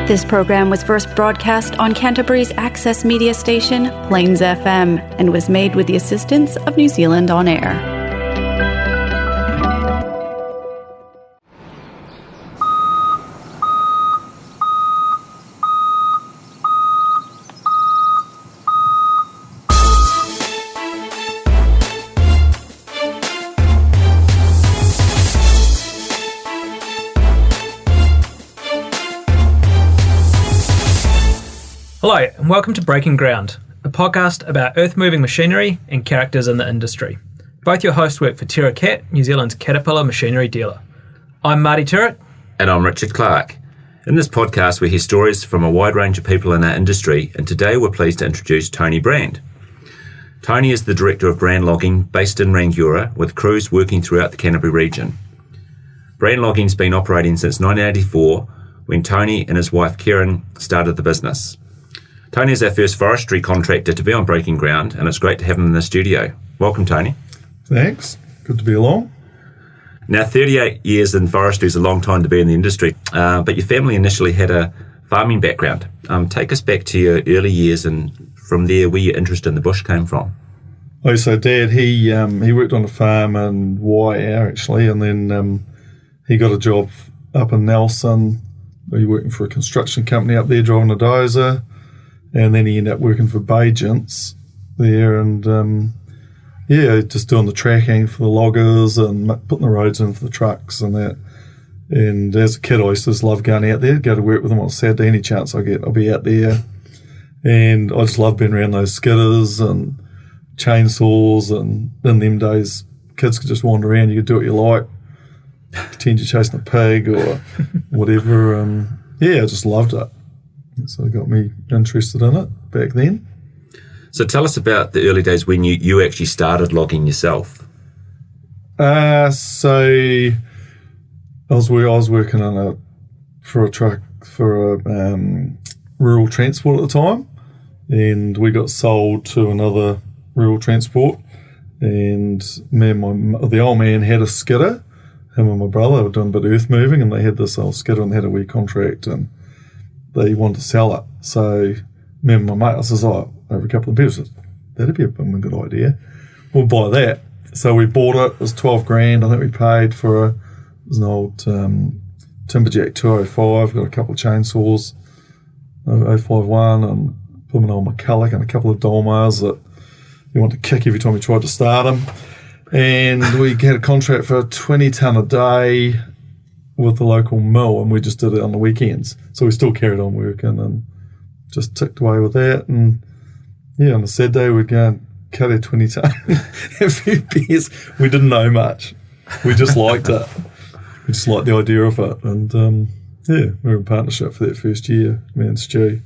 This program was first broadcast on Canterbury's access media station, Plains FM, and was made with the assistance of New Zealand On Air. Hello and welcome to Breaking Ground, a podcast about earth-moving machinery and characters in the industry. Both your hosts work for Terra Cat, New Zealand's caterpillar machinery dealer. I'm Marty Turrett. And I'm Richard Clark. In this podcast we hear stories from a wide range of people in our industry, and today we're pleased to introduce Tony Brand. Tony is the Director of Brand Logging based in Rangiora, with crews working throughout the Canterbury region. Brand Logging's been operating since 1984, when Tony and his wife Karen started the business. Tony is our first forestry contractor to be on Breaking Ground, and it's great to have him in the studio. Welcome, Tony. Thanks. Good to be along. Now, 38 years in forestry is a long time to be in the industry, but your family initially had a farming background. Take us back to your early years, and from there, where your interest in the bush came from. Oh, so Dad, he worked on a farm in Waiau, actually, and then he got a job up in Nelson. He working for a construction company up there, driving a dozer. And then he ended up working for Bagents there and, just doing the tracking for the loggers and putting the roads in for the trucks and that. And as a kid, I used to just love going out there, go to work with them on Saturday. Any chance I get, I'll be out there. And I just love being around those skidders and chainsaws. And in them days, kids could just wander around. You could do what you like, pretend you're chasing a pig or whatever. I just loved it. So it got me interested in it back then. So tell us about the early days when you actually started logging yourself. So I was working for a truck for rural transport at the time, and we got sold to another rural transport. And the old man had a skidder. Him and my brother were doing a bit of earth moving, and they had this old skidder and they had a wee contract and they wanted to sell it. So me and my mate, I says, over a couple of beers, that'd be a good idea. We'll buy that. So we bought it. It was 12 grand. I think we paid for it. It was an old Timberjack 205. Got a couple of chainsaws, 051, and put an old McCulloch and a couple of Dolmars that you want to kick every time you tried to start them. And we had a contract for 20 tonne a day with the local mill, and we just did it on the weekends. So we still carried on working and just ticked away with that. And on a Saturday we'd go and cut our 20 tonne, have a few beers. We didn't know much. We just liked it. We just liked the idea of it. And we were in partnership for that first year, me and Stu.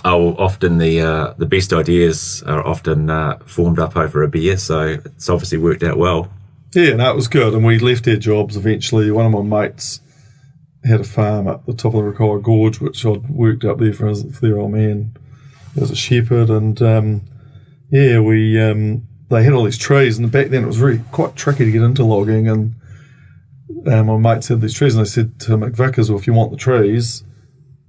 Oh, often the best ideas are often formed up over a beer, so it's obviously worked out well. Yeah, no, it was good. And we left our jobs eventually. One of my mates had a farm up the top of the Rakaia Gorge, which I'd worked up there for their old man as a shepherd. And they had all these trees, and back then it was really quite tricky to get into logging. And my mates had these trees, and they said to McVickers, well, if you want the trees,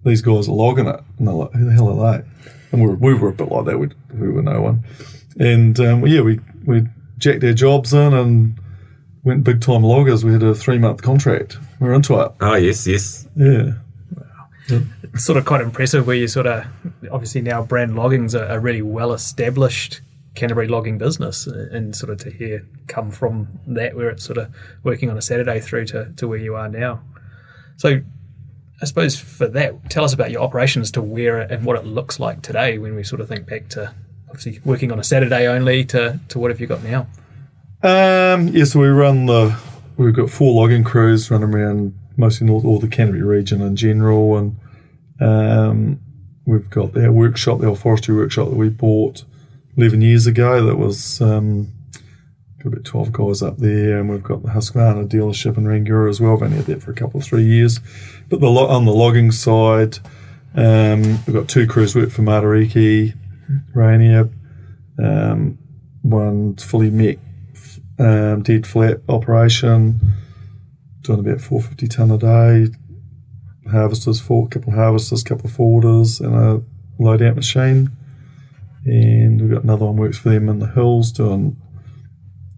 these guys are logging it. And they're like, who the hell are they? And we were a bit like that. We were no one. And we jacked our jobs in and went big time loggers. We had a 3-month contract. We were into it. Oh, yes. Yeah. Wow. It's sort of quite impressive where you sort of, obviously now Brand Logging's a really well-established Canterbury logging business, and sort of to hear come from that, where it's sort of working on a Saturday through to where you are now. So I suppose for that, tell us about your operations to where and what it looks like today when we sort of think back to obviously working on a Saturday only to what have you got now? So we've got 4 logging crews running around mostly all the Canterbury region in general, and we've got our workshop, the old forestry workshop that we bought 11 years ago. That was got about 12 guys up there, and we've got the Husqvarna dealership in Rangiora as well. I've only had that for a couple of 3 years. But on the logging side, we've got 2 crews work for Matariki, Rainier, one fully mech dead flat operation, doing about 450 tonne a day. harvesters, a couple of forwarders, and a load out machine. And we've got another one works for them in the hills doing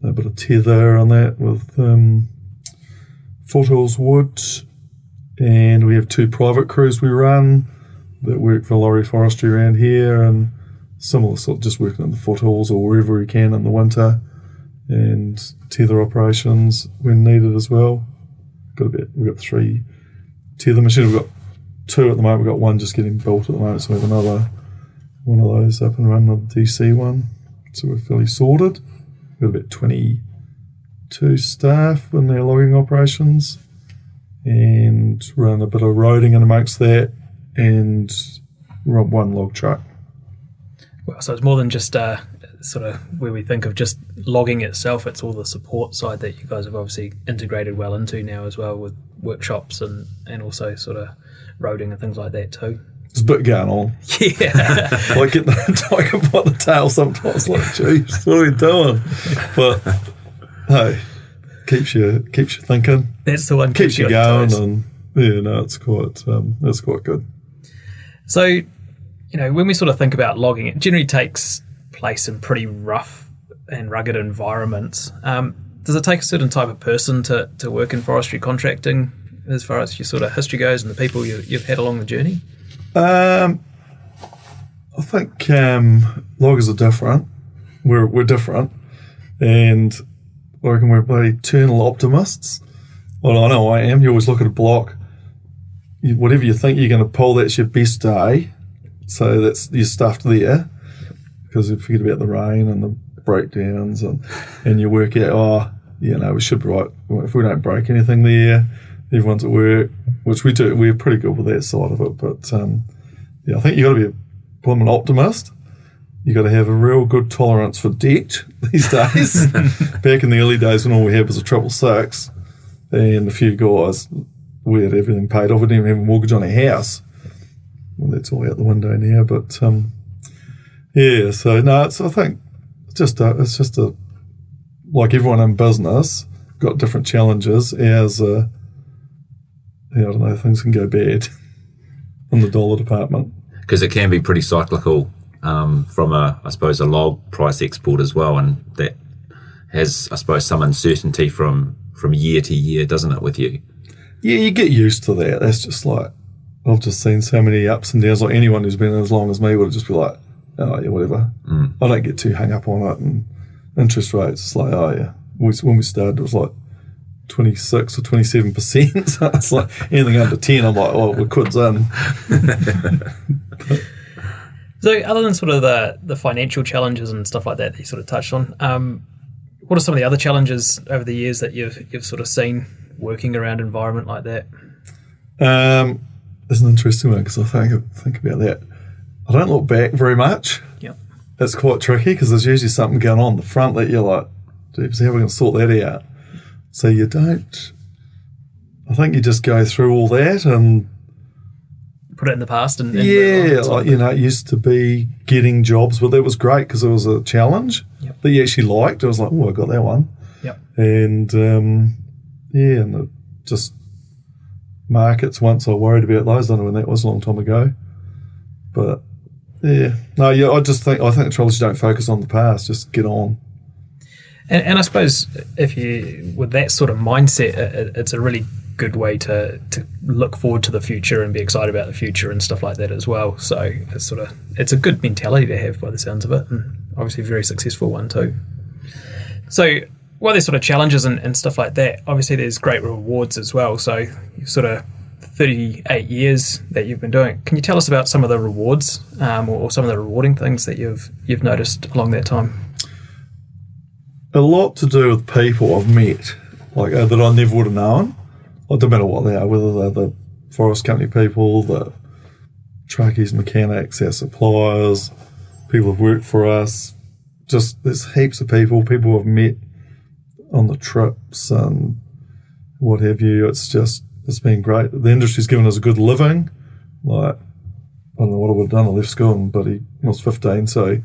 a bit of tether on that with Foothills Wood. And we have 2 private crews we run that work for Lorry Forestry around here, and similar sort of just working in the foothills or wherever we can in the winter, and tether operations when needed as well. We've got 3 tether machines. We've got 2 at the moment. We've got one just getting built at the moment, so we have another one of those up and running, the DC one. So we're fairly sorted. We've got about 22 staff in their logging operations, and run a bit of roading in amongst that, and run 1 log truck. Well, so it's more than just sort of where we think of just logging itself. It's all the support side that you guys have obviously integrated well into now as well, with workshops and also sort of roading and things like that too. There's a bit going on. Yeah. Like getting the tiger by the tail sometimes, like, geez, what are we doing? But hey, keeps you thinking. That's the one. Keeps you going, and it's quite good. So, when we sort of think about logging, it generally takes place in pretty rough and rugged environments. Does it take a certain type of person to work in forestry contracting, as far as your sort of history goes and the people you've had along the journey? I think loggers are different. We're different, and I reckon we're bloody eternal optimists. Well, I know I am. You always look at a block. Whatever you think you're going to pull, that's your best day. So that's your stuff there, because you forget about the rain and the breakdowns, and you work out, we should be right. If we don't break anything there, everyone's at work, which we do. We're pretty good with that side of it. But I think you got to be a blooming optimist. You got to have a real good tolerance for debt these days. Back in the early days when all we had was a 666, and a few guys, we had everything paid off. We didn't even have a mortgage on a house. Well, that's all out the window now. But so no, I think it's just a like everyone in business got different challenges. As I don't know, things can go bad in the dollar department, because it can be pretty cyclical from a log price export as well, and that has, I suppose, some uncertainty from year to year, doesn't it, with you? Yeah, you get used to that. That's just like, I've just seen so many ups and downs. Like anyone who's been in as long as me would just be like, oh yeah, whatever. I don't get too hung up on it. And interest rates, it's like, oh yeah. When we started, it was like 26 or 27%. So it's like anything under 10, I'm like, oh, we're quids in. So other than sort of the financial challenges and stuff like that you sort of touched on, what are some of the other challenges over the years that you've sort of seen working around an environment like that? It's an interesting one, because I think about that. I don't look back very much. Yeah, it's quite tricky, because there's usually something going on the front that you're like, geez, how are we going to sort that out? So you don't. I think you just go through all that and put it in the past. And it used to be getting jobs, but that was great because it was a challenge that you actually liked. It was like, oh, I got that one. Yep. And and it just markets. Once I worried about those. I don't know when that was, a long time ago. But I think the trouble is you don't focus on the past. Just get on. And I suppose if you, with that sort of mindset, it's a really good way to look forward to the future and be excited about the future and stuff like that as well. So it's a good mentality to have by the sounds of it, and obviously a very successful one too. So while there's sort of challenges and stuff like that, obviously there's great rewards as well. So you've sort of 38 years that you've been doing. Can you tell us about some of the rewards or some of the rewarding things that you've noticed along that time? A lot to do with people I've met, like that I never would have known. It doesn't matter what they are, whether they're the forest company people, the truckies, mechanics, our suppliers, people who've worked for us. Just there's heaps of people I've met on the trips and what have you. It's been great. The industry's given us a good living. Like, I don't know what I would have done. I left school but I was 15, so I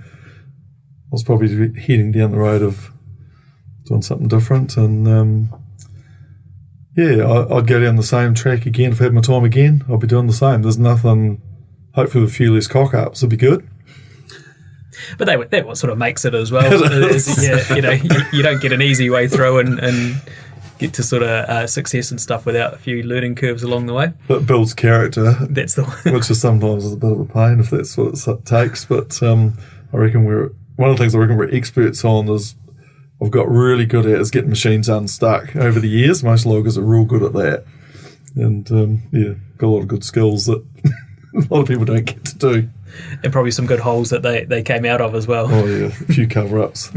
was probably heading down the road of doing something different. And I'd go down the same track again. If I had my time again, I'd be doing the same. There's nothing, hopefully with a few less cock-ups, it'll be good. But that what sort of makes it as well. You don't get an easy way through and get to sort of success and stuff without a few learning curves along the way. It builds character. That's the one. Which is sometimes a bit of a pain if that's what it takes. But I reckon one of the things I reckon we're experts on is I've got really good at is getting machines unstuck over the years. Most loggers are real good at that. And got a lot of good skills that a lot of people don't get to do. And probably some good holes that they came out of as well. Oh yeah, a few cover-ups.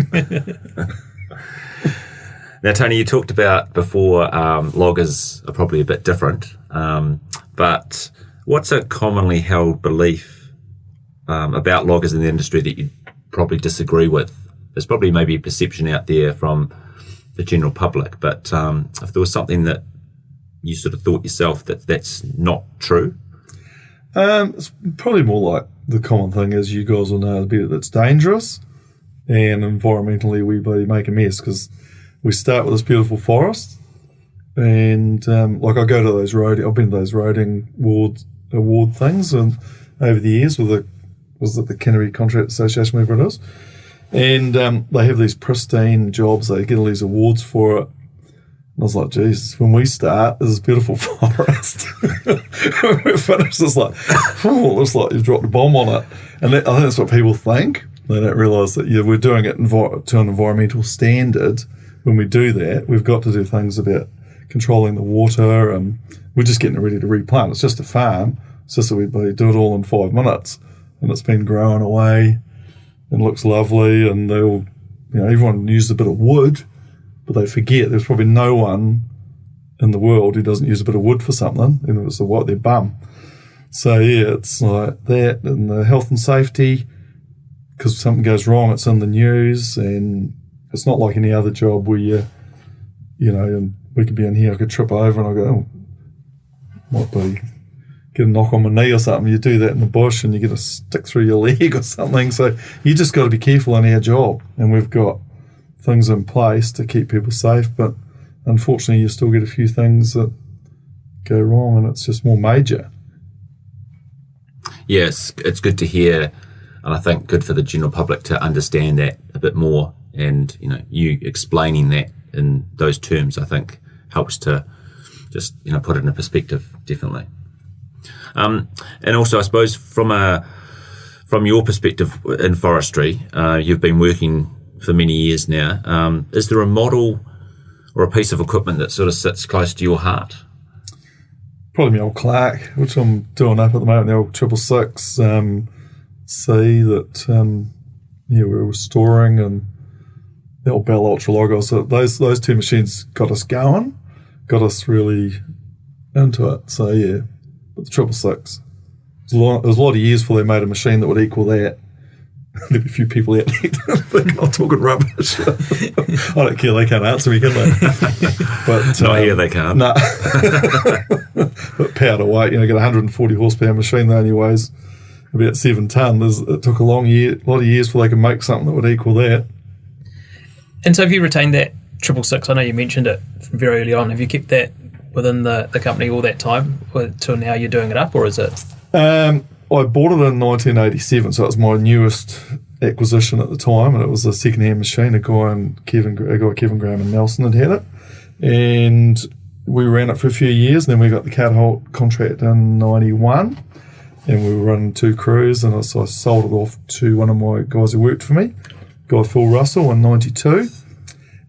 Now, Tony, you talked about before loggers are probably a bit different, but what's a commonly held belief about loggers in the industry that you probably disagree with? There's probably maybe a perception out there from the general public, but if there was something that you sort of thought yourself that's not true? It's probably more like the common thing is you guys will know that it's dangerous and environmentally we bloody make a mess because we start with this beautiful forest and like I go to those I've been to those roading award things and over the years with the Canterbury Contract Association, whatever it is, and they have these pristine jobs, they get all these awards for it. And I was like, geez, when we start, there's this beautiful forest. When we're finished, it's like, it looks like you've dropped a bomb on it. And I think that's what people think. They don't realise that we're doing it to an environmental standard. When we do that, we've got to do things about controlling the water, and we're just getting it ready to replant. It's just a farm. It's just that we do it all in 5 minutes. And it's been growing away and looks lovely. And everyone uses a bit of wood. But they forget there's probably no one in the world who doesn't use a bit of wood for something, and it's their bum. So it's like that, and the health and safety, because if something goes wrong, it's in the news, and it's not like any other job where and we could be in here, I could trip over and I go, might be get a knock on my knee or something. You do that in the bush and you get a stick through your leg or something. So you just got to be careful on our job, and we've got things in place to keep people safe, but unfortunately you still get a few things that go wrong, and it's just more major. Yes, it's good to hear, and I think good for the general public to understand that a bit more, and you explaining that in those terms I think helps to just put it in a perspective, definitely. And also I suppose from your perspective in forestry, you've been working for many years now. Is there a model or a piece of equipment that sort of sits close to your heart? Probably my old Clark, which I'm doing up at the moment, the old 666 C that we're restoring, and the old Bell Ultra Logger. So those two machines got us going, got us really into it. So yeah, but the 666. It was a lot of years before they made a machine that would equal that. There'll be a few people out there think I'm talking rubbish. I don't care, they can't answer me, can they? But not here, they can't. No. But power to weight, get a 140 horsepower machine that only weighs about 7 tonnes. It took a lot of years before they could make something that would equal that. And so have you retained that 666? I know you mentioned it very early on. Have you kept that within the company all that time till now you're doing it up, or is it? I bought it in 1987, so it was my newest acquisition at the time, and it was a second-hand machine. A guy, Kevin Graham in Nelson, had it, and we ran it for a few years, and then we got the Caterholt contract in 91, and we were running 2 crews, and so I sold it off to one of my guys who worked for me, guy Phil Russell, in 92,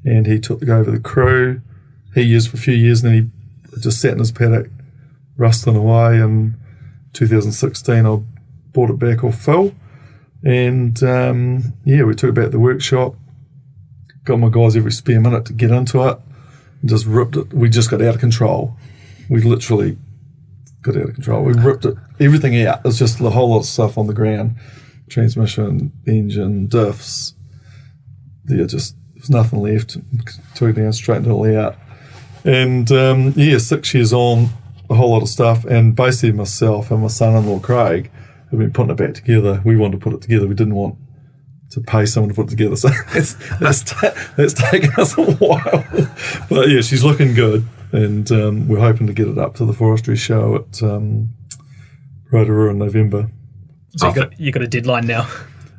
and he took over the crew. He used it for a few years, and then he just sat in his paddock, rusting away, and 2016 I bought it back off Phil, and we took it back to the workshop, got my guys every spare minute to get into it, and just ripped it. We just got out of control. We literally got out of control. We ripped it, everything out. It's just a whole lot of stuff on the ground, transmission, engine, diffs. Just there's nothing left. Took it down, straightened it all out, and 6 years on, a whole lot of stuff, and basically myself and my son-in-law Craig have been putting it back together. We wanted to put it together. We didn't want to pay someone to put it together, so that's taken us a while. But yeah, she's looking good. And we're hoping to get it up to the forestry show at Rotorua in November. So you got a deadline now.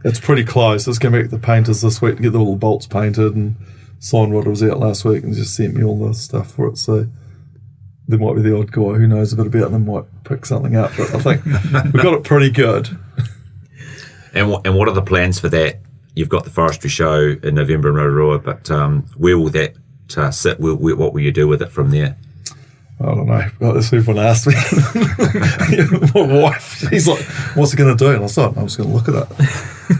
It's pretty close. It's going to be at the painters this week to get all the bolts painted and sign what was out last week and just sent me all the stuff for it. So there might be the odd guy who knows a bit about them might pick something up, but I think we've got it pretty good. And what are the plans for that? You've got the forestry show in November in Rotorua, but where will that sit? What will you do with it from there? I don't know. That's what everyone asked me. My wife, she's like, what's it going to do? And I said, I'm just going to look at it,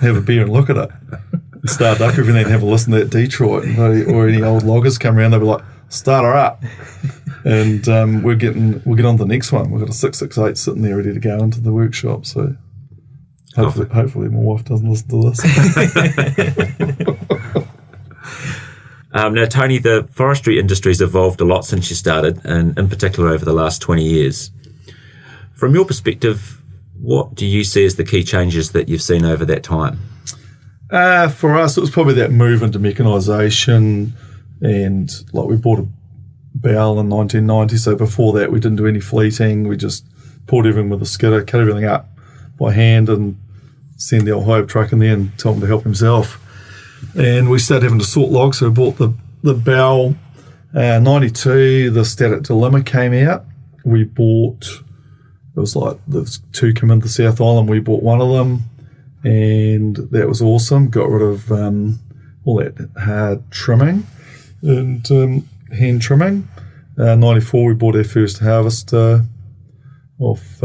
have a beer and look at it. And start up everything and have a listen to that Detroit or any old loggers come around, they'll be like, start her up. And we'll get on to the next one. We've got a 668 sitting there ready to go into the workshop. So hopefully my wife doesn't listen to this. Now, Tony, the forestry industry has evolved a lot since you started, and in particular over the last 20 years. From your perspective, what do you see as the key changes that you've seen over that time? For us, it was probably that move into mechanisation, and like we bought a bowl in 1990, so before that we didn't do any fleeting. We just poured everything with a skidder, cut everything up by hand and send the old hire truck in there and tell him to help himself. And we started having to sort logs, so we bought the bowl. 92, the static dilemma came out. We bought, it was like there's two come into the South Island, we bought one of them, and that was awesome. Got rid of all that hard trimming and hand trimming. 94, we bought our first harvester off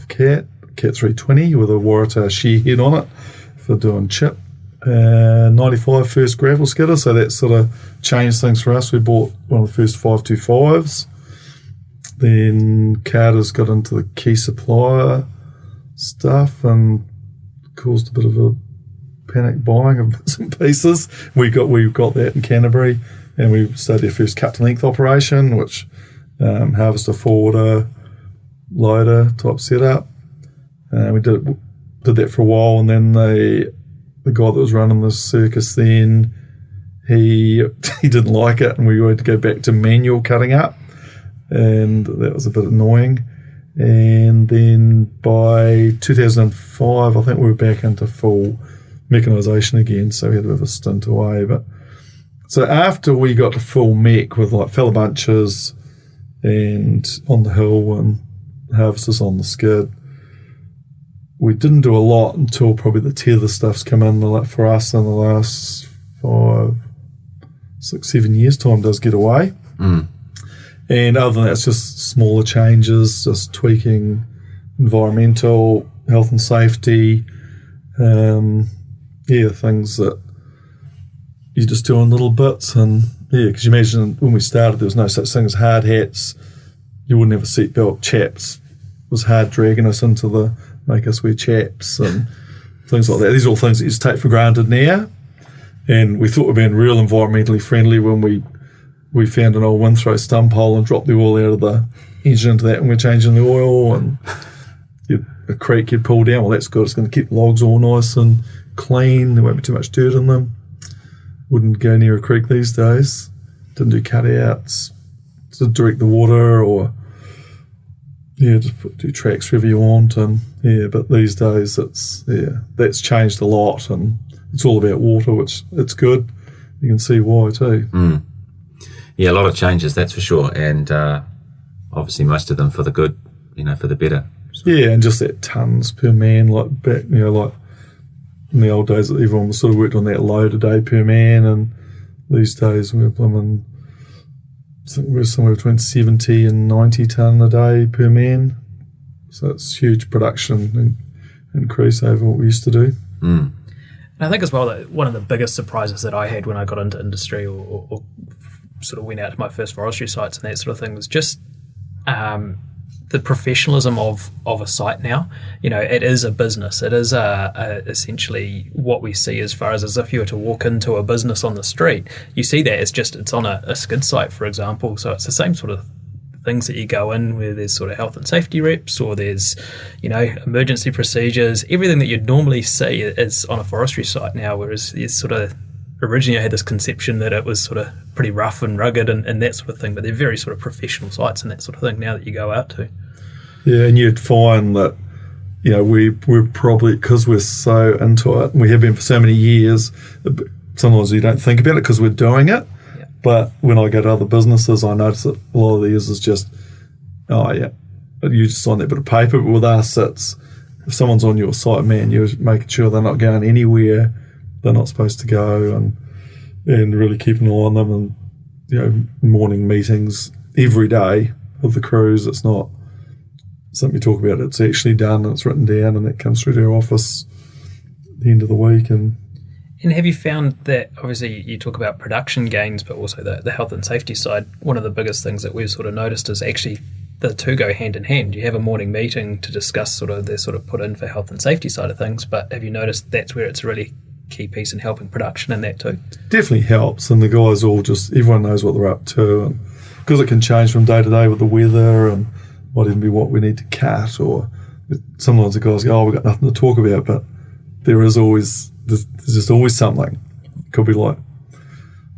Cat 320 with a Waratah shear head on it for doing chip. 95, first gravel skidder, so that sort of changed things for us. We bought one of the first 525s. Then Carter's got into the key supplier stuff and caused a bit of a panic buying of bits and pieces. We got that in Canterbury, and we started our first cut to length operation, which harvester, forwarder, loader type setup. We did that for a while, and then the guy that was running the circus then, he didn't like it, and we had to go back to manual cutting up, and that was a bit annoying. And then by 2005, I think we were back into full mechanisation again, so we had a bit of a stint away. But so after we got to full mech with like fella bunches and on the hill and harvesters on the skid, we didn't do a lot until probably the tether stuff's come in for us in the last 5, 6, 7 years. Time does get away. And other than that, it's just smaller changes, just tweaking environmental, health and safety, things that you just do in little bits. And because you imagine when we started, there was no such thing as hard hats. You wouldn't have a seatbelt. Chaps it was hard dragging us into make us wear chaps and things like that. These are all things that you just take for granted now. And we thought we were being real environmentally friendly when we found an old windthrow stump hole and dropped the oil out of the engine into that, and we're changing the oil, and a creek you'd pull down. Well, that's good. It's going to keep logs all nice and clean. There won't be too much dirt in them. Wouldn't go near a creek these days. Didn't do cutouts to direct the water, or just do tracks wherever you want. And but these days that's changed a lot, and it's all about water, which it's good. You can see why too. Yeah, a lot of changes, that's for sure, and obviously most of them for the good, for the better. Yeah, and just that tons per man, like back, like in the old days, everyone sort of worked on that load a day per man, and these days we're somewhere between 70 and 90 tonne a day per man. So it's huge production increase over what we used to do. And I think as well that one of the biggest surprises that I had when I got into industry or sort of went out to my first forestry sites and that sort of thing was just the professionalism of a site now. It is a business. It is essentially what we see as far as if you were to walk into a business on the street, you see that it's on a skid site, for example. So it's the same sort of things that you go in where there's sort of health and safety reps, or there's, emergency procedures. Everything that you'd normally see is on a forestry site now, whereas it's sort of originally I had this conception that it was sort of pretty rough and rugged and that sort of thing, but they're very sort of professional sites and that sort of thing now that you go out to. Yeah, and you'd find that, we're probably, because we're so into it, and we have been for so many years, sometimes you don't think about it because we're doing it. Yeah. But when I go to other businesses, I notice that a lot of theirs is just, you just sign that bit of paper. But with us, it's, if someone's on your site, man, you're making sure they're not going anywhere they're not supposed to go, and really keeping an eye on them, and morning meetings every day with the crews. It's not something you talk about, it's actually done and it's written down, and that comes through to our office at the end of the week. And have you found that, obviously you talk about production gains, but also the health and safety side, one of the biggest things that we've sort of noticed is actually the two go hand in hand. You have a morning meeting to discuss sort of the sort of put in for health and safety side of things, but have you noticed that's where it's a really key piece in helping production in that too? Definitely helps, and the guys all everyone knows what they're up to, and because it can change from day to day with the weather, and might even be what we need to cut, or sometimes the guys go, we've got nothing to talk about, but there's just always something. It could be like,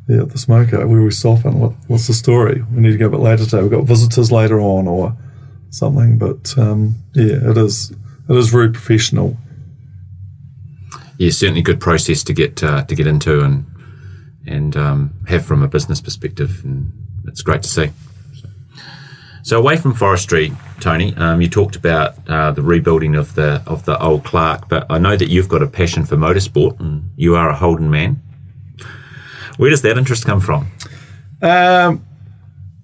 the smoker, where we stopping, what's the story? We need to go a bit later today, we've got visitors later on, or something. But it is very professional. Yeah, certainly good process to get into and have from a business perspective, and it's great to see. So away from forestry, Tony, you talked about the rebuilding of the old Clark, but I know that you've got a passion for motorsport, and you are a Holden man. Where does that interest come from? I've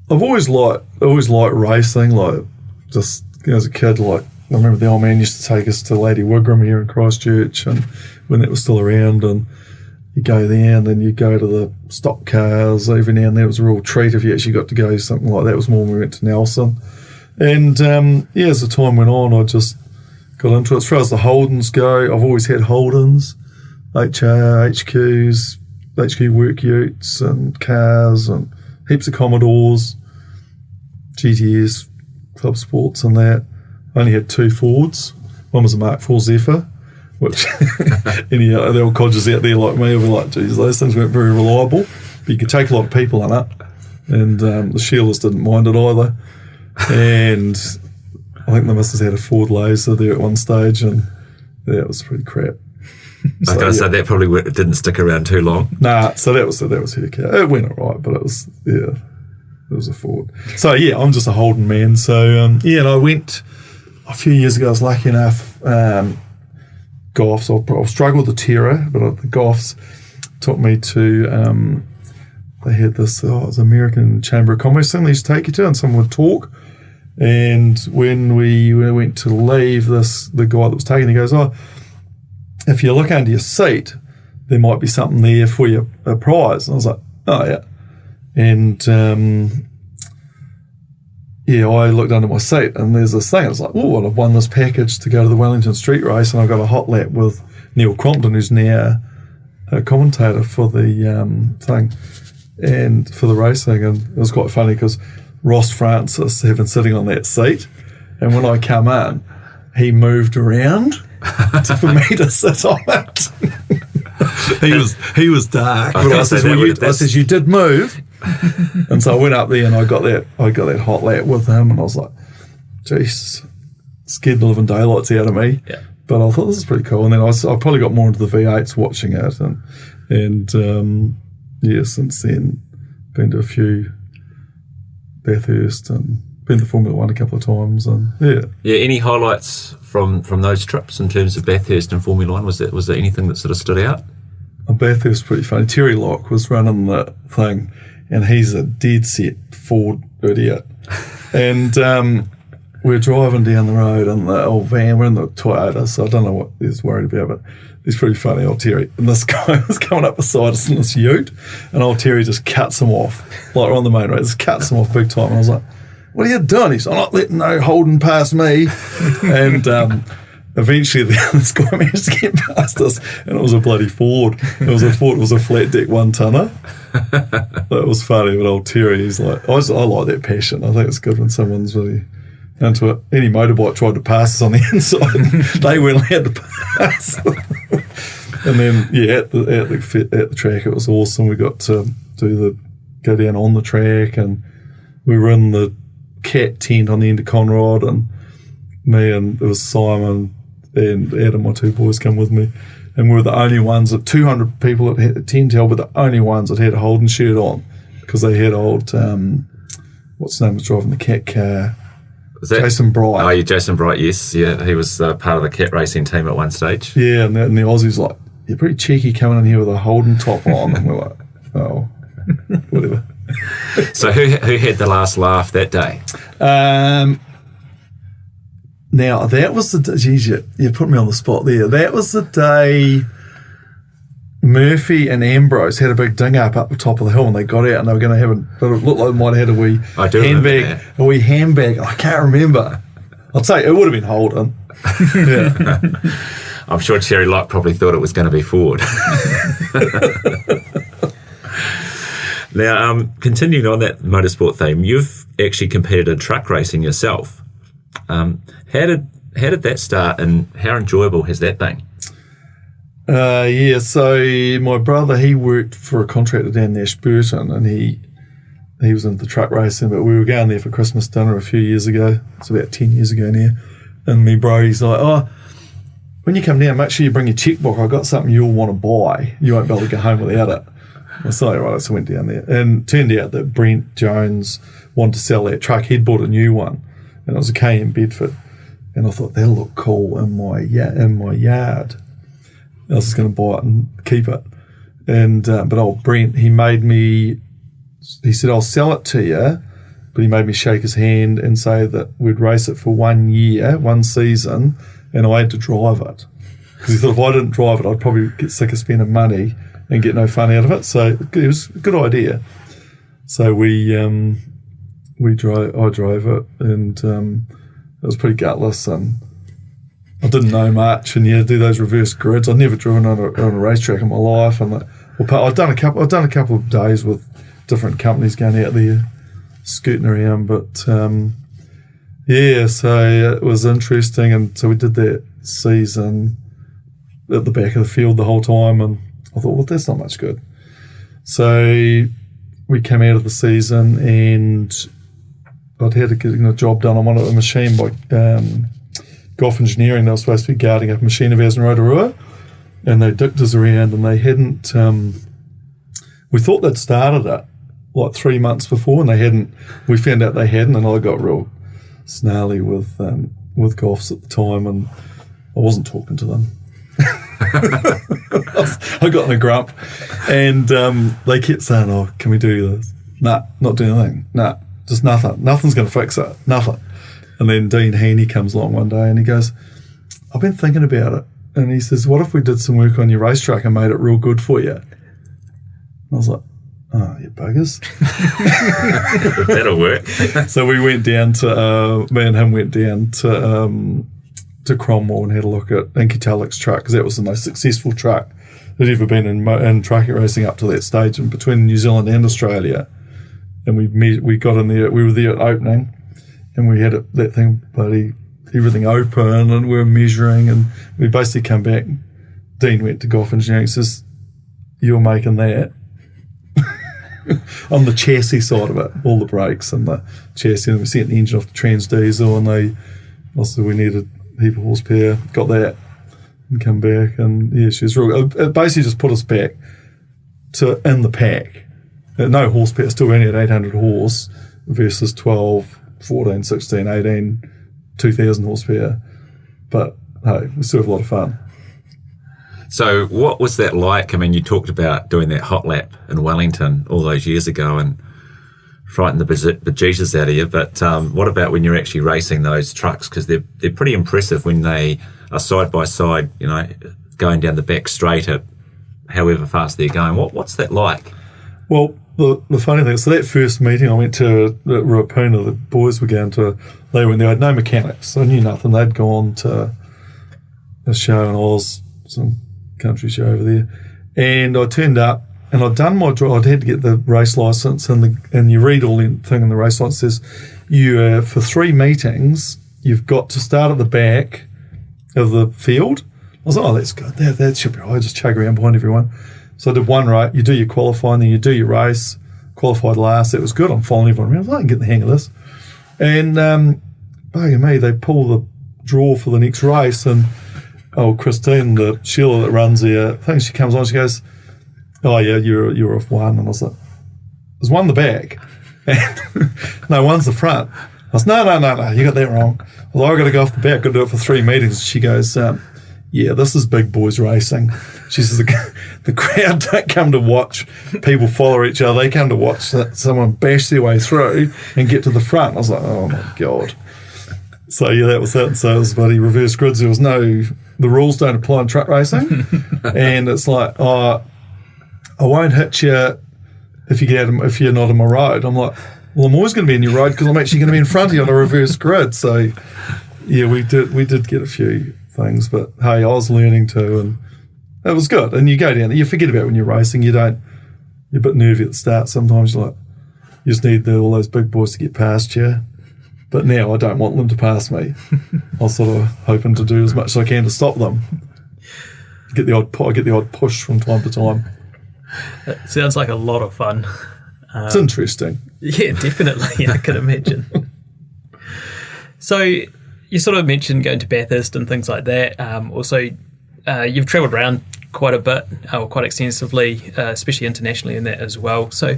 always liked racing, like just as a kid. Like I remember the old man used to take us to Lady Wigram here in Christchurch, and when that was still around, and you go there, and then you go to the stock cars. Even now and then it was a real treat if you actually got to go to something like that. It was more when we went to Nelson. And as the time went on, I just got into it. As far as the Holdens go, I've always had Holdens, HQs, HQ work utes and cars and heaps of Commodores, GTS, Club Sports and that. I only had 2 Fords. One was a Mark IV Zephyr, which any the old codgers out there like me will be like, geez, those things weren't very reliable. But you could take a lot of people in it. And the Sheilers didn't mind it either. And I think the missus had a Ford Laser there at one stage, and that was pretty crap. I was going to say that probably didn't stick around too long. Nah, so that was her car. It went all right, but it was a Ford. So I'm just a Holden man. So and I went a few years ago. I was lucky enough. Goffs. I'll struggle with the Terra, but the Goffs took me to. They had this. It was American Chamber of Commerce thing they used to take you to, and someone would talk. And when we went to leave, the guy that was taking, he goes, if you look under your seat, there might be something there for you, a prize. And I was like, oh, yeah. And, I looked under my seat, and there's this thing. I was like, oh, well, I've won this package to go to the Wellington Street Race, and I've got a hot lap with Neil Crompton, who's now a commentator for the thing and for the racing. And it was quite funny because Ross Francis had been sitting on that seat, and when I come in, he moved around for me to sit on it. he was dark. But I says, you did move. And so I went up there and I got that hot lap with him, and I was like, geez, scared the living daylights out of me. Yeah. But I thought this is pretty cool. And then I probably got more into the V8s watching it, and since then been to a few Bathurst and been to Formula One a couple of times, and any highlights from those trips in terms of Bathurst and Formula One? Was there anything that sort of stood out? Bathurst was pretty funny. Terry Locke was running the thing, and he's a dead set Ford idiot. And we're driving down the road in the old van. We're in the Toyota, so I don't know what he's worried about, but he's pretty funny, old Terry. And this guy was coming up beside us in this ute, and old Terry just cuts him off, like we're on the main road, just cuts him off big time. And I was like, what are you doing? He's like, I'm not letting no Holden past me. And eventually this guy managed to get past us, and it was a bloody Ford. It was a flat deck 1-tonner. That was funny, but old Terry, he's like, I like that passion. I think it's good when someone's really into it. Any motorbike tried to pass us on the inside, and they weren't allowed to pass. And then at the track it was awesome. We got to go down on the track, and we were in the cat tent on the end of Conrod, and me and it was Simon and Adam, my two boys, come with me, and we were the only ones of 200 people that had a 10-tail, but the only ones that had a Holden shirt on, because they had old what's his name was driving the cat car. Was that Jason Bright? Oh, yeah, Jason Bright. Yes, yeah, he was part of the cat racing team at one stage. Yeah, and the Aussies like, you're pretty cheeky coming in here with a Holden top on, and we're like, oh, whatever. So who had the last laugh that day? Now, that was the... Geez, you put me on the spot there. That was the day Murphy and Ambrose had a big ding up the top of the hill, and they got out and they were going to have it looked like they might have had a wee handbag. I can't remember. I'd say it would have been Holden. Yeah. I'm sure Cherry Lock probably thought it was going to be Ford. Now, continuing on that motorsport theme, you've actually competed in truck racing yourself. How did that start, and how enjoyable has that been? So my brother, he worked for a contractor down in Ashburton, and he was into truck racing, but we were going there for Christmas dinner a few years ago. It's about 10 years ago now. And me bro, he's like, oh, when you come down, make sure you bring your checkbook. I've got something you'll want to buy. You won't be able to go home without it. I said, right, so I went down there. And it turned out that Brent Jones wanted to sell that truck. He'd bought a new one, and it was a KM Bedford. And I thought, that'll look cool in my yard. I was just going to buy it and keep it. And but old Brent, he said, I'll sell it to you, but he made me shake his hand and say that we'd race it for 1 year, one season, and I had to drive it. Because he thought if I didn't drive it, I'd probably get sick of spending money and get no fun out of it. So it was a good idea. So I drove it, and it was pretty gutless, and I didn't know much. And do those reverse grids. I'd never driven on a racetrack in my life, and I've done a couple of days with different companies going out there scooting around, but so it was interesting. And so we did that season at the back of the field the whole time, and I thought, well, that's not much good. So we came out of the season, and I'd had to get a job done on a machine by Goff Engineering. They were supposed to be guarding a machine of ours in Rotorua, and they dicked us around, and they hadn't we thought they'd started it like 3 months before, and they hadn't. We found out they hadn't, and I got real snarly with Goffs at the time, and I wasn't talking to them. I got in a grump, and they kept saying, oh, can we do this? Nah, not doing anything. Nah, just nothing. Nothing's going to fix it. Nothing. And then Dean Heaney comes along one day, and he goes, I've been thinking about it. And he says, what if we did some work on your racetrack and made it real good for you? And I was like, oh, you buggers. That'll work. So we went down to, me and him went down to Cromwell and had a look at Inky Tulloch's truck, because that was the most successful truck that ever been in truck racing up to that stage, and between New Zealand and Australia. And we got in there, we were there at opening, and we had that thing, bloody everything open, and we were measuring, and we basically come back. Dean went to Goff Engineering and says, you're making that. On the chassis side of it, all the brakes and the chassis, and we sent the engine off to Trans Diesel, and they also, we needed heap of horsepower, got that, and come back, and she was real. It basically just put us back to in the pack. No horsepower, still only at 800 horse versus 12, 14, 16, 18, 2,000 horsepower. But hey, we still have a lot of fun. So what was that like? I mean, you talked about doing that hot lap in Wellington all those years ago and frightened the bejesus out of you, but what about when you're actually racing those trucks? Because they're pretty impressive when they are side by side, going down the back straight at however fast they're going. What's that like? Well, the funny thing, so that first meeting I went to at Ruapuna, the boys were going to, they went there, I had no mechanics, I knew nothing. They'd gone to a show in Oz, some country show over there, and I turned up, and I'd done my drive. I'd had to get the race license, and you read all the thing in the race license says, you for 3 meetings, you've got to start at the back of the field, was like, oh, that's good. That should be right. I just chug around behind everyone. So I did one race. You do your qualifying, then you do your race. Qualified last. That was good. I'm following everyone around. I can get the hang of this. And bugger me, they pull the draw for the next race, and Christine, the Sheila that runs the thing, she comes on. She goes, "Oh yeah, you're off one." And I was like, "There's one in the back, and no, one's the front." I was, no, you got that wrong. Well, I got to go off the back. Got to do it for 3 meetings. She goes, "Yeah, this is big boys racing." She says, the crowd don't come to watch people follow each other. They come to watch someone bash their way through and get to the front. I was like, oh, my God. So, yeah, that was that. So it was bloody reverse grids. There was the rules don't apply in truck racing. And it's like, I won't hit you if you're not in my road. I'm like, well, I'm always going to be in your road because I'm actually going to be in front of you on a reverse grid. So, yeah, we did get a few things. But, hey, I was learning too, and it was good. And you go down there, you forget about when you're racing. You're a bit nervy at the start. Sometimes you just need all those big boys to get past you. But now I don't want them to pass me. I'm sort of hoping to do as much as I can to stop them. I get the odd push from time to time. It sounds like a lot of fun. It's interesting. Yeah, definitely. I can imagine. So you sort of mentioned going to Bathurst and things like that. Also, you've travelled around quite a bit, or quite extensively, especially internationally in that as well. So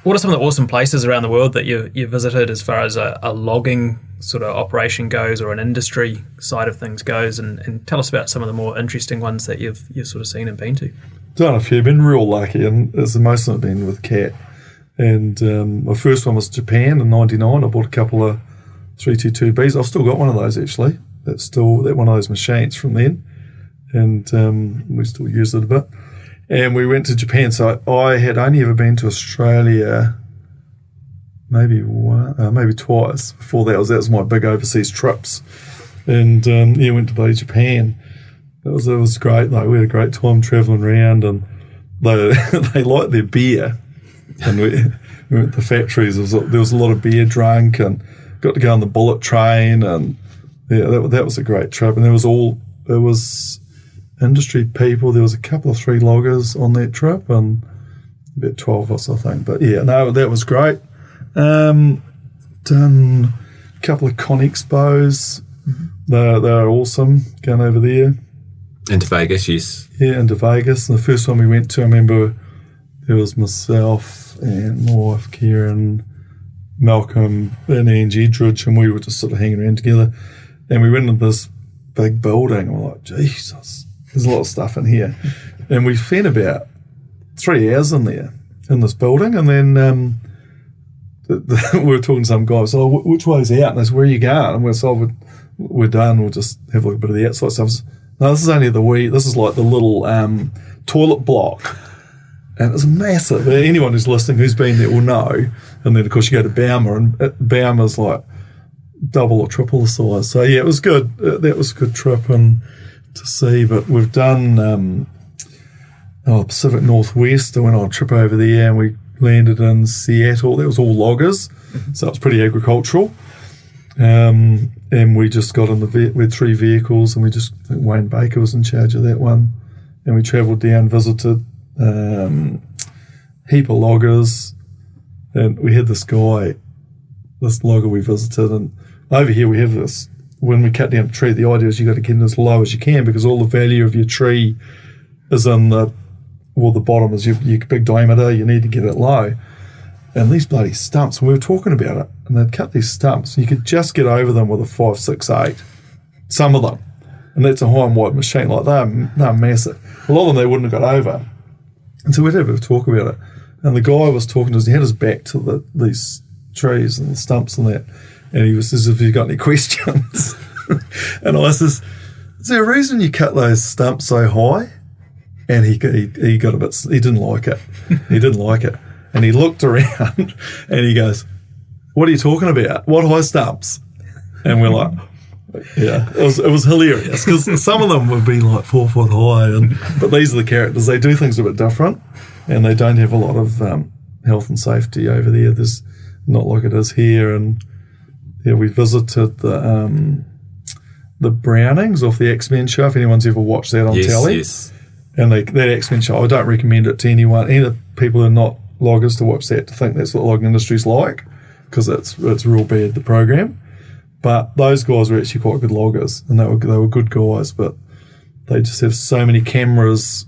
what are some of the awesome places around the world that you've visited as far as a logging sort of operation goes, or an industry side of things goes, and tell us about some of the more interesting ones that you've sort of seen and been to. Done a few, been real lucky, and most of them have been with Cat. And my first one was Japan in '99. I bought a couple of 322Bs. I've still got one of those actually. That's still one of those machines from then, and we still use it a bit. And we went to Japan. So I had only ever been to Australia maybe twice. Before that was my big overseas trips, and went to Japan. It was great though. We had a great time travelling around, and they liked their beer. And we went to the factories. There was a lot of beer drunk, and got to go on the bullet train, and yeah, that was a great trip. And there was industry people. There was a couple of 3 loggers on that trip, and about 12 of us, I think. But yeah, no, that was great. Done a couple of con expos. They're awesome. Going over there. Into Vegas, yes. Yeah, into Vegas. And the first one we went to, I remember there was myself and my wife, Kieran, Malcolm, and Angie Edridge, and we were just sort of hanging around together. And we went into this big building, and we're like, Jesus, there's a lot of stuff in here. And we spent about 3 hours in there, in this building, and then we were talking to some guy, so which way's out? And I said, where are you going? And we're done, we'll just have a bit of the outside stuff. No, this is only this is like the little toilet block. And it's massive. Anyone who's listening who's been there will know. And then, of course, you go to Bouma, and Bauma's like double or triple the size. So, yeah, it was good. That was a good trip and to see. But we've done Pacific Northwest. I went on a trip over there, and we landed in Seattle. That was all loggers. So it was pretty agricultural. And we just got in we had 3 vehicles, and I think Wayne Baker was in charge of that one. And we travelled down, visited heap of loggers, and we had this logger we visited, and over here we have this, when we cut down a tree, the idea is you got to get it as low as you can, because all the value of your tree is in the bottom is your big diameter. You need to get it low. And these bloody stumps, we were talking about it, and they'd cut these stumps, you could just get over them with a 5.68, some of them, and that's a high and wide machine. Like they're massive. A lot of them they wouldn't have got over. And so we'd have a talk about it. And the guy was talking to us, he had his back to these trees and the stumps and that. And he was as if you got any questions. And I says, is there a reason you cut those stumps so high? And he got a bit, he didn't like it. He didn't like it. And he looked around and he goes, what are you talking about? What high stumps? And we're like, yeah, it was hilarious, because some of them would be like 4 foot high, but these are the characters. They do things a bit different, and they don't have a lot of health and safety over there. There's not like it is here. And yeah, we visited the the Brownings off the X-Men show, if anyone's ever watched that on telly. Yes. And that X-Men show, I don't recommend it to anyone, any of the people who are not loggers, to watch that, to think that's what the logging industry's like, because it's real bad, the program. But those guys were actually quite good loggers, and they were good guys, but they just have so many cameras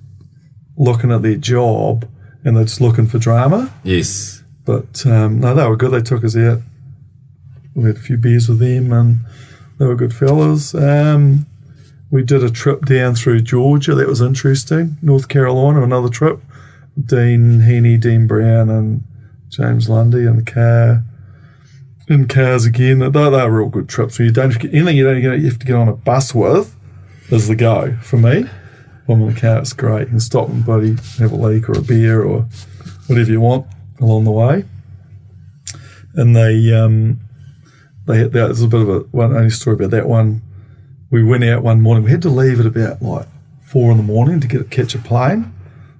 looking at their job, and they're just looking for drama. Yes. But no, they were good. They took us out. We had a few beers with them, and they were good fellas. We did a trip down through Georgia. That was interesting. North Carolina, another trip. Dean Heaney, Dean Brown, and James Lundy in cars again. They were real good trips. You don't forget anything. You have to get on a bus with is the go for me. I'm in the car. It's great. You can stop and bloody have a leak or a beer or whatever you want along the way. And there's a bit of only story about that one. We went out one morning. We had to leave at about like 4 a.m. to catch a plane.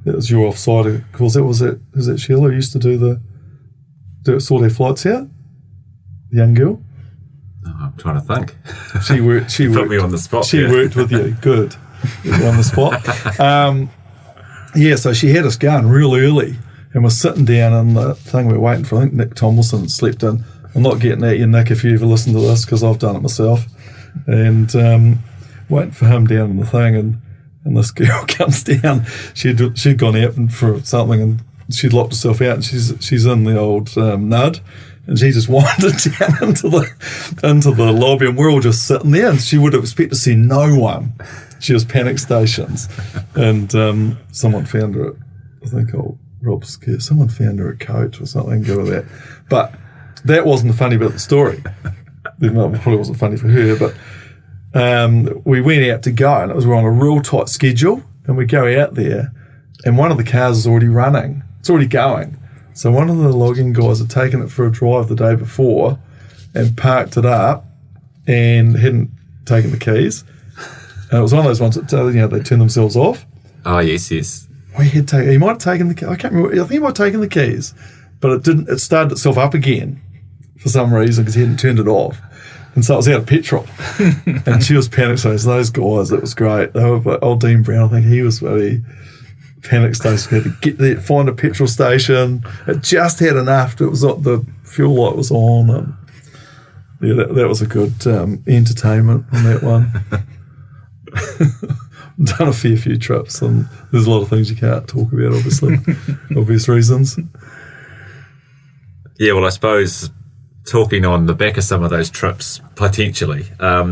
That was your offside. Of course, was that Sheila who used to sort our flights out? The young girl. Oh, I'm trying to think. She worked. Put me on the spot. She worked with you. Good. On the spot. So she had us going real early, and we're sitting down in the thing. We're waiting for. I think Nick Tomlinson slept in. I'm not getting at you, Nick, if you ever listen to this, because I've done it myself. And waiting for him down in the thing, and this girl comes down. She'd gone out for something, and she'd locked herself out, and she's in the old Nud, and she just wandered down into the lobby, and we're all just sitting there, and she would have expected to see no one. She was panic stations, and someone found her. I think Rob's scared. Someone found her a coat or something. Go with that, but that wasn't the funny bit of the story. It probably wasn't funny for her, but we went out to go, and we're on a real tight schedule, and we go out there, and one of the cars is already running. It's already going. So one of the logging guys had taken it for a drive the day before and parked it up and hadn't taken the keys. And it was one of those ones that they turn themselves off. Oh, yes. He might have taken the keys. I can't remember. I think he might have taken the keys, but it didn't. It started itself up again for some reason because he hadn't turned it off. And so it was out of petrol. And she was panic stations. Those guys, it was great. They were old Dean Brown, I think he was very panic station. We had to get there, find a petrol station. It just had enough. It was the fuel light was on. And that was a good entertainment on that one. Done a fair few trips, and there's a lot of things you can't talk about, obviously, obvious reasons. Yeah, well, I suppose talking on the back of some of those trips, potentially, there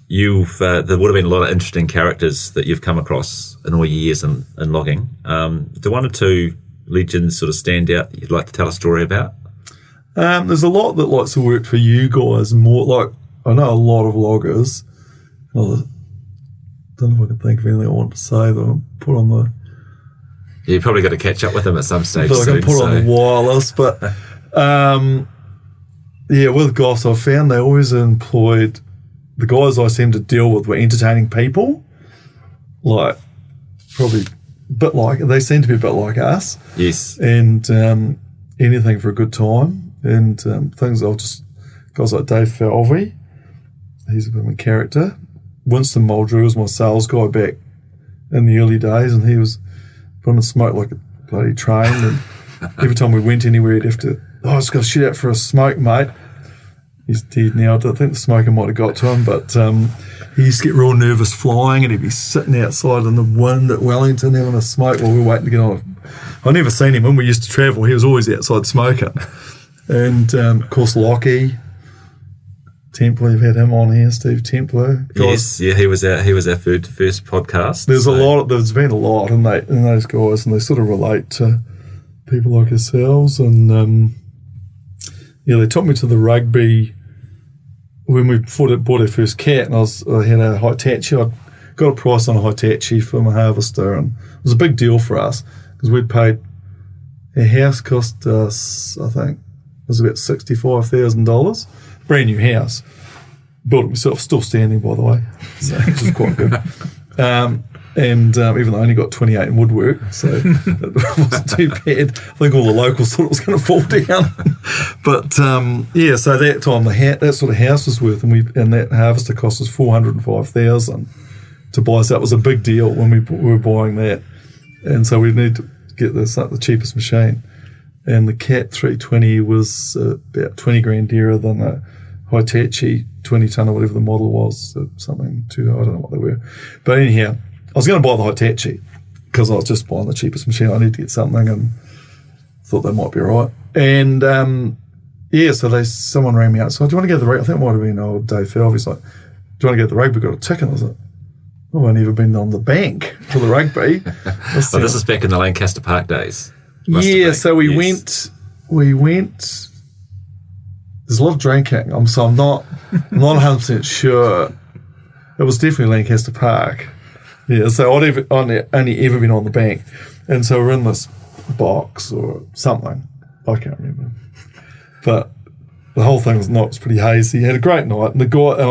would have been a lot of interesting characters that you've come across in all your years in logging. Do one or two legends sort of stand out that you'd like to tell a story about? There's a lot that likes to work for you guys, and more like I know a lot of loggers. I don't know if I can think of anything I want to say that I'll put on the. You probably got to catch up with them at some stage. I can put on the wireless, but with Goss, I've found they always employed the guys I seem to deal with were entertaining people, like probably a bit like they seem to be a bit like us. Yes, and anything for a good time, and things. Guys like Dave Falvey, he's a bit of a character. Winston Muldrew was my sales guy back in the early days, and he was putting smoke like a bloody train. And every time we went anywhere, he'd have to, I just got to shoot out for a smoke, mate. He's dead now. I think the smoker might have got to him, but he used to get real nervous flying, and he'd be sitting outside in the wind at Wellington having a smoke while we were waiting to get on. I'd never seen him when we used to travel. He was always outside smoking. And, of course, Lockie. Templar, you've had him on here, Steve Templar. Yes, yeah, he was our first podcast. There's been a lot in those guys, and they sort of relate to people like ourselves. And they took me to the rugby when we bought our first cat, and I had a Hitachi. I got a price on a Hitachi for my harvester, and it was a big deal for us because we'd paid. Our house cost us, I think, it was about $65,000. Brand new house. Built it myself, still standing, by the way, so, which is quite good. And even though I only got 28 in woodwork, so it wasn't too bad. I think all the locals thought it was going to fall down. But so that time that sort of house was worth, and that harvester cost us $405,000 to buy. So that was a big deal when we were buying that. And so we need to get the cheapest machine. And the Cat 320 was about 20 grand dearer than a Hitachi 20 ton or whatever the model was. Something I don't know what they were. But anyhow, I was going to buy the Hitachi because I was just buying the cheapest machine. I need to get something and thought that might be all right. And so someone rang me out. So do you want to go to the rugby? I think it might have been old Dave Felvey. He's like, do you want to go to the rugby? We've got a ticket. I was like, oh, I've never been on the bank for the rugby. This is back in the Lancaster Park days. So we went. There's a lot of drinking. I'm not 100% sure. It was definitely Lancaster Park. Yeah, so I'd only ever been on the bank. And so we're in this box or something. I can't remember. But the whole thing was pretty hazy. Had a great night. And I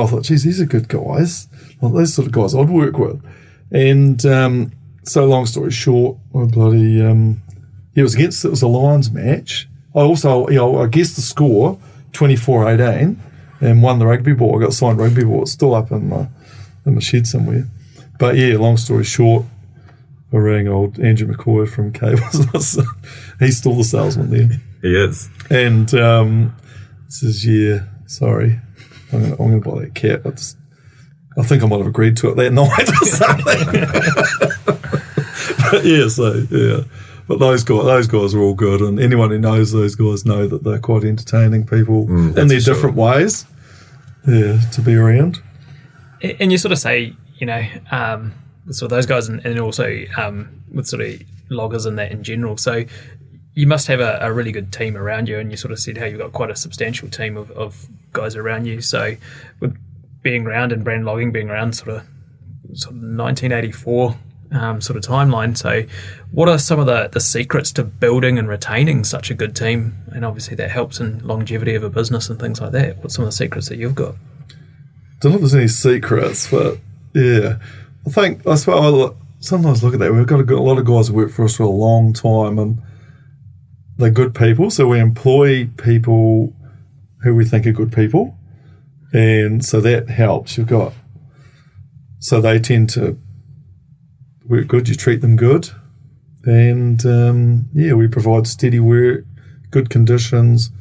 thought, geez, these are good guys. Well, those sort of guys I'd work with. And so long story short, it was a Lions match. I guessed the score, 24-18, and won the rugby ball. I got a signed rugby ball. It's still up in my shed somewhere. But yeah, long story short, I rang old Andrew McCoy from Cables. He's still the salesman there. He is. And says, yeah, sorry, I'm going to buy that cat. I think I might have agreed to it that night or something. But those guys are all good, and anyone who knows those guys know that they're quite entertaining people in their different ways. Yeah, to be around. And you sort of say, with sort of those guys, and also with sort of loggers and that in general. So you must have a really good team around you, and you sort of said how you've got quite a substantial team of guys around you. So with being around and brand logging, being around sort of 1984 sort of timeline. So what are some of the secrets to building and retaining such a good team? And obviously that helps in longevity of a business and things like that. What's some of the secrets that you've got? Don't know if there's any secrets, but yeah, I sometimes look at that. We've got a lot of guys who work for us for a long time, and they're good people. So we employ people who we think are good people, and so that helps. So they tend to work good. You treat them good, and we provide steady work, good conditions.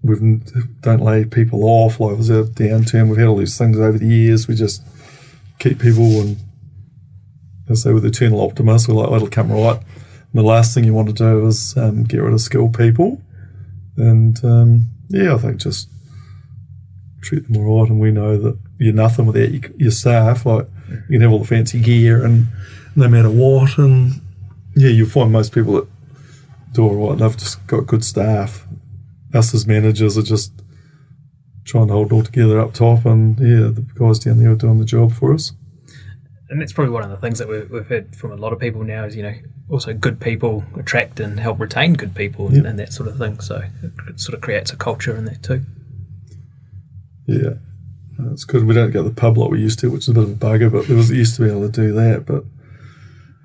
We don't lay people off. Like, was a downturn. We've had all these things over the years. We just keep people, and as I say, with eternal optimists, we're like, it'll come right. And the last thing you want to do is get rid of skilled people. And I think just treat them all right. And we know that you're nothing without your staff. Like, you can have all the fancy gear, and no matter what, and you'll find most people that do all right. They've just got good staff. Us as managers are just trying to hold it all together up top, and the guys down there are doing the job for us. And that's probably one of the things that we've heard from a lot of people now is, also good people attract and help retain good people and that sort of thing. So it sort of creates a culture in that too. Yeah, it's good. We don't go to the pub like we used to, which is a bit of a bugger, but used to be able to do that. But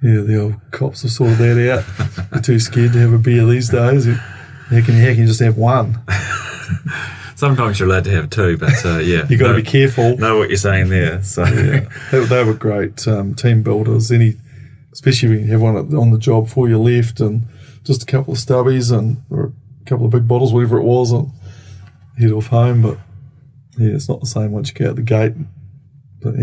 the old cops have sorted that out. They're too scared to have a beer these days. How can you just have one? Sometimes you're allowed to have two, but you got to be careful. Know what you're saying there. So they were great team builders. Especially when you have one on the job before you left, and just a couple of stubbies or a couple of big bottles, whatever it was, and head off home. But it's not the same once you get out the gate. But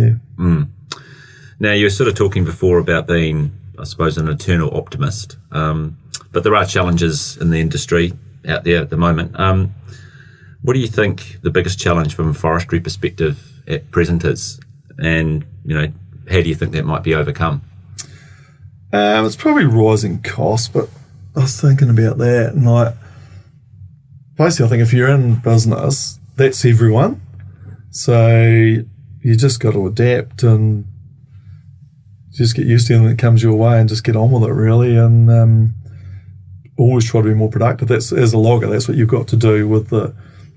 Now, you were sort of talking before about being, I suppose, an eternal optimist. But there are challenges in the industry out there at the moment. What do you think the biggest challenge from a forestry perspective at present is? And, how do you think that might be overcome? It's probably rising costs, but I was thinking about that. And basically, I think if you're in business, that's everyone. So you just got to adapt and just get used to anything that comes your way and just get on with it, really. And always try to be more productive. That's, as a logger, that's what you've got to do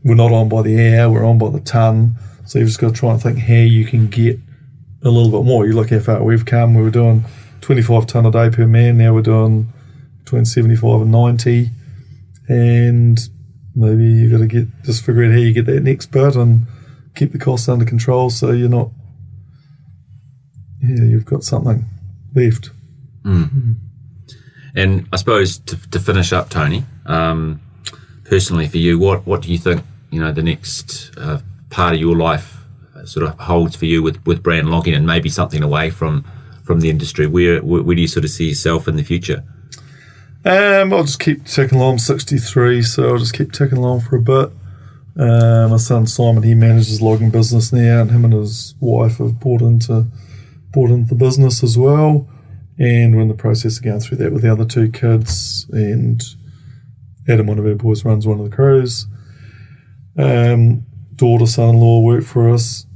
we're not on by the hour, we're on by the ton. So you've just got to try and think how you can get a little bit more. You look how far we've come. We were doing 25 tonne a day per man. Now we're doing between 75 and 90. And maybe you got to just figure out how you get that next bit and keep the costs under control so you're not, you've got something left. And I suppose to finish up, Tony, personally for you, what do you think, the next part of your life sort of holds for you with brand logging, and maybe something away from the industry? Where do you sort of see yourself in the future? I'll just keep ticking along. I'm 63, so I'll just keep ticking along for a bit. My son Simon, he manages logging business now, and him and his wife have bought into the business as well. And we're in the process of going through that with the other two kids. And Adam, one of our boys, runs one of the crews. Daughter, son-in-law work for us.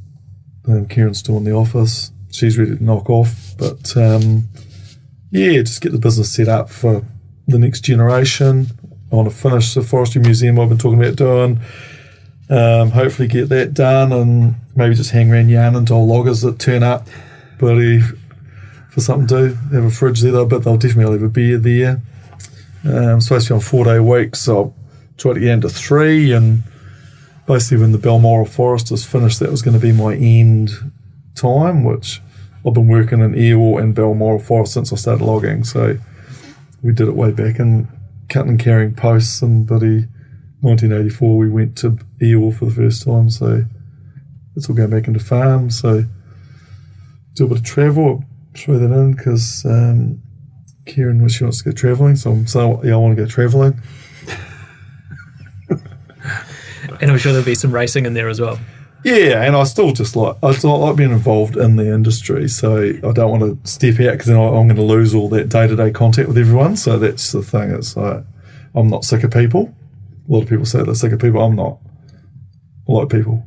Kieran's still in the office. She's ready to knock off. But just get the business set up for the next generation. I want to finish the forestry museum I've been talking about doing. Hopefully get that done, and maybe just hang around yarning to old loggers that turn up. But for something to do, have a fridge there, but they'll definitely have a beer there. I'm supposed to be on 4-day weeks, so I'll try to get into 3, and basically when the Balmoral Forest is finished, that was going to be my end time, which I've been working in Earwell and Balmoral Forest since I started logging, so we did it way back in cutting and carrying posts, and 1984 we went to Earwell for the first time, so it's all going back into farm, so do a bit of travel. Throw that in because Kieran she wants to go travelling, so I'm saying, I want to go travelling. And I'm sure there'll be some racing in there as well. Yeah, and I still like being involved in the industry, so I don't want to step out because then I'm going to lose all that day-to-day contact with everyone. So that's the thing. It's like I'm not sick of people. A lot of people say they're sick of people. I'm not. I like people.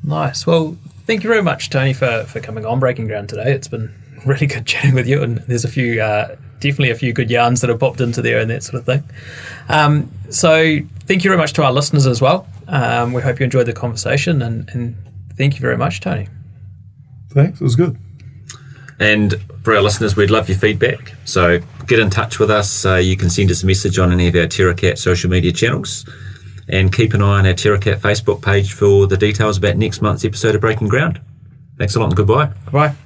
Nice. Well, thank you very much, Tony, for coming on Breaking Ground today. It's been really good chatting with you, and there's definitely a few good yarns that have popped into there and that sort of thing. So thank you very much to our listeners as well. We hope you enjoyed the conversation, and thank you very much, Tony. Thanks, it was good. And for our listeners, we'd love your feedback. So get in touch with us. You can send us a message on any of our TerraCat social media channels. And keep an eye on our TerraCat Facebook page for the details about next month's episode of Breaking Ground. Thanks a lot and goodbye. Bye.